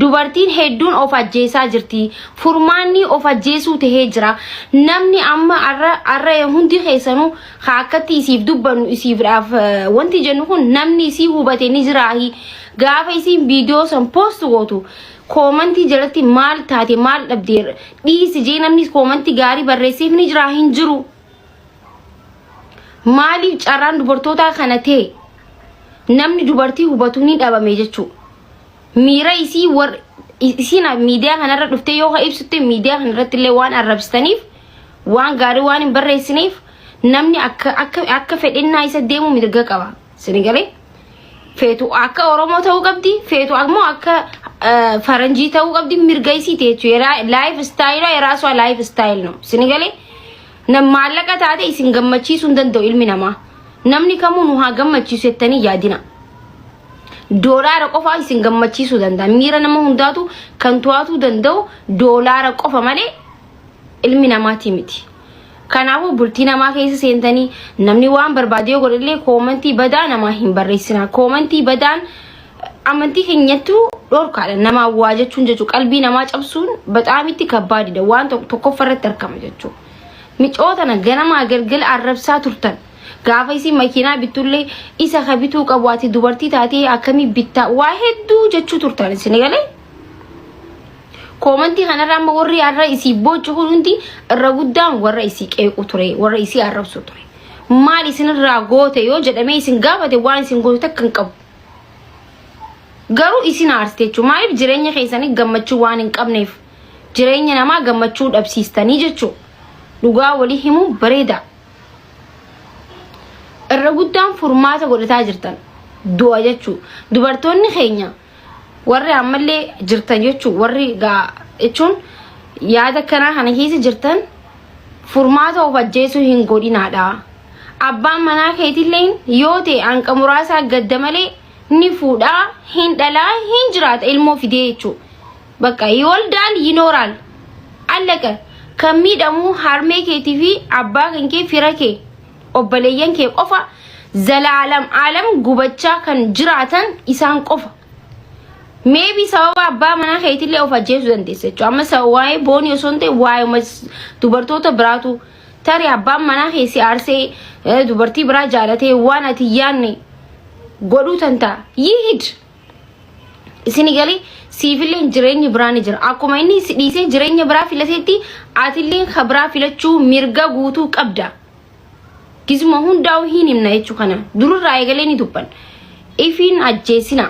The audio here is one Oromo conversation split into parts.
dubartiin hedduun of ajjeesaa jirti furmaanni of ajjeesuu tahee jira namni amma arra hundi keessanuu haakatti isiif dubbannu isiifdhaaf wanti jennu kun namni isii hubatee ni jiraahi gaafa isiin viidiyoo san post gootu koomantii jalatti maal taate maal dhabdeer dhiisi jee namni koomantii gaarii barreessiif ni jiraa hin jiru maaliif carraan dubartoota kana ta'e namni dubartii hubatu ni dhabame jechuu miira isii isina miidiyaa kanarra dhufte yoo ka ibsutte miidiyaa kanarratti illee waan arrabstaniif waan gaarii waan hin barreessiniif namni akka fedhinnaa isa deemu mirga qaba sinigalee feetu akka oromoo ta'uu qabdi feetu ammoo akka faranjii ta'uu qabdi mirga isii teechu life style yeraasu life style no sinigalee nam maallaqa taate isin gammachiisuu hin danda'u ilmi namaa namni kamuu nu haa gammachiisu jettanii yaadina doolaara qofa isin gammachiisuu danda'a miira nama hundaatu kan to'atu danda'u doolaara qofa malee ilmi namaati miti kanaafuu bultii namaa keessa seentanii namni waan barbaade yoo godhillee koomantii badaa namaa hin barreessina koomantii badaan amantii keenyattu dhorkaadha nama waa jechuun jechuu qalbii namaa cabsuun bataamitti kabbaadidha waan tokkoffarratti argama jechuu micootana ganama galgala arrabsaa turtan gaafa isi makiinaa bitullee isa kabituu qabaati dubartii taatee akkamii bitta waa hedduu jechuu turtan isin galee koomantii kanarra amma warri arra isi bochu hundi irra guddaan warra isi qeequ ture warra isi arrabsu ture maal isin irra goote yoo jedhame isin gaafate waan isin goote takkan qabu garuu isin aarsteechu maaliif jireenya keessanii gammachuu waan hin qabneef jireenya namaa gammachuu dhabsiistanii jechuu dhugaa walii himu bareeda irra guddaan furmaata godhataa jirtan du'a jechuu dubartoonni keenya warri ammallee jirtan jechuu warri jechuun yaada kana kana keessa jirtan furmaata of ajjeesuu hin godhinaadha abbaan manaa keetillee yoo ta'e hanqa muraasaa gadda malee ni fuudhaa hin dhalaa hin jiraata ilmoo fidee jechuu bakka yooldaal yinooraal allaqa kan miidhamu harmee keetii fi abbaa kan kee fira kee obboleeyyan kee qofa zalaalam alam gubachaa kan jiraatan isaan qofa maybe sababa abbaa manaa keetillee of ajjeesuu dandeessa jechuudha amma sababa waa'ee boonii osoo hin ta'e waa'ee dubartoota biraatu tarii abbaan manaa keessi aarsee dubartii biraa jaalatee waan ati yaanne godhuu tanta yihid isin galee siifillee jireenya biraa ni jira akkuma inni dhiisee jireenya biraa filateetti atillee kabraa filachuu mirga guutuu qabda Gizuma hundaa'u hin himna jechuu kana dururraa eegalee ni dubban ifiin ajjeesina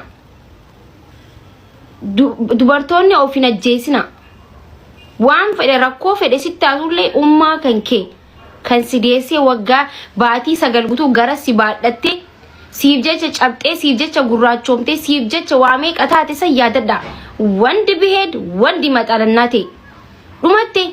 dubartoonni ofiin ajjeesina waan fedhe rakkoo fedhe sittaatullee ummaa kan kee kan si deessee waggaa baatii 9 guutuu gara si baadhatte siif jecha cabxee siif jecha gurraachoomtee siif jecha waamee qataate san yaadadha wandi biheed wandi maxalannaate dhumatte